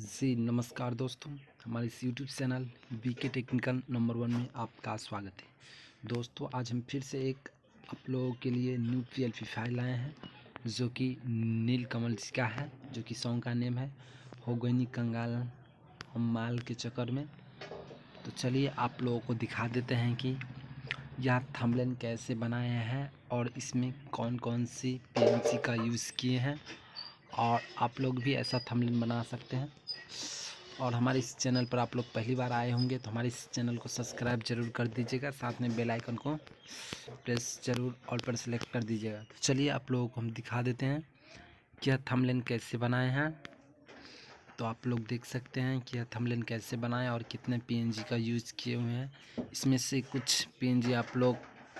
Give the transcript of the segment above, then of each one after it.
जी नमस्कार दोस्तों, हमारे इस YouTube channel BK technical number 1 में आपका स्वागत है। दोस्तों आज हम फिर से एक आप लोगों के लिए न्यू PLP फाइल लाए हैं जो कि नीलकमल जी का है, जो कि सॉन्ग का नेम है हो गई नी कंगाल हम माल के चक्कर में। तो चलिए आप लोगों को दिखा देते हैं कि यह थंबनेल कैसे बनाए हैं और इसमें कौन कौन सी PNG का यूज़ किए हैं, और आप लोग भी ऐसा थंबनेल बना सकते हैं। और हमारे इस चैनल पर आप लोग पहली बार आए होंगे तो हमारे इस चैनल को सब्सक्राइब जरूर कर दीजिएगा, साथ में बेल आइकन को प्रेस जरूर ऑल पर सेलेक्ट कर दीजिएगा। तो चलिए आप लोगों को हम दिखा देते हैं कि यह थंबनेल कैसे बनाए हैं। तो आप लोग देख सकते हैं कि यह थंबनेल कैसे बनाए और कितने PNG का यूज़ किए हुए हैं। इसमें से कुछ PNG आप लोग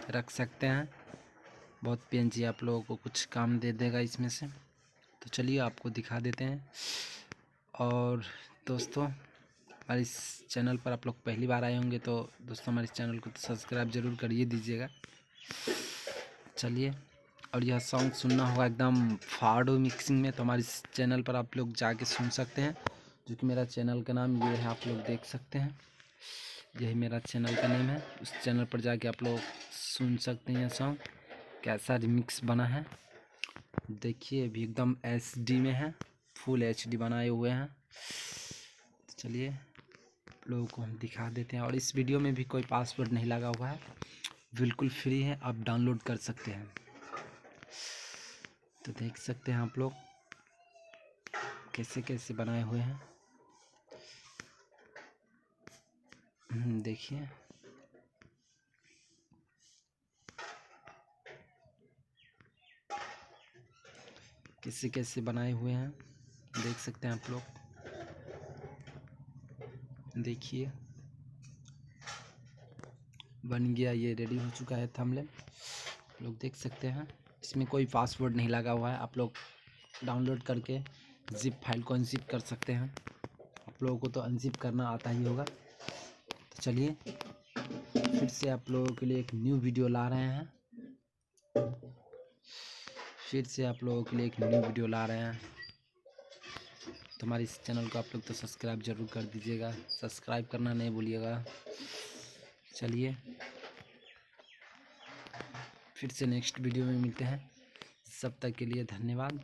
रख सकते हैं, बहुत PNG आप लोगों को कुछ काम दे देगा इसमें से। तो चलिए आपको दिखा देते हैं। और दोस्तों हमारे इस चैनल पर आप लोग पहली बार आए होंगे तो दोस्तों हमारे इस चैनल को तो सब्सक्राइब जरूर करिए दीजिएगा। चलिए, और यह सॉन्ग सुनना होगा एकदम फाड़ो मिक्सिंग में, तो हमारे इस चैनल पर आप लोग जाके सुन सकते हैं, जो कि मेरा चैनल का नाम ये है, आप लोग देख सकते हैं, यही मेरा चैनल का नेम है। उस चैनल पर जाके आप लोग सुन सकते हैं यह सॉन्ग कैसा रिमिक्स बना है। देखिए अभी एकदम HD में है, फुल HD बनाए हुए हैं। तो चलिए लोगों को हम दिखा देते हैं। और इस वीडियो में भी कोई पासवर्ड नहीं लगा हुआ है, बिल्कुल फ्री है, आप डाउनलोड कर सकते हैं। तो देख सकते हैं आप लोग कैसे कैसे बनाए हुए हैं। देखिए कैसे कैसे बनाए हुए हैं, देख सकते हैं आप लोग। देखिए बन गया, ये रेडी हो चुका है थंबनेल, लोग देख सकते हैं। इसमें कोई पासवर्ड नहीं लगा हुआ है, आप लोग डाउनलोड करके जिप फाइल को अनजिप कर सकते हैं। आप लोगों को तो अनजिप करना आता ही होगा। तो चलिए फिर से आप लोगों के लिए एक न्यू वीडियो ला रहे हैं, तो हमारे इस चैनल को आप लोग तो सब्सक्राइब जरूर कर दीजिएगा, सब्सक्राइब करना नहीं भूलिएगा। चलिए फिर से नेक्स्ट वीडियो में मिलते हैं, तब तक के लिए धन्यवाद।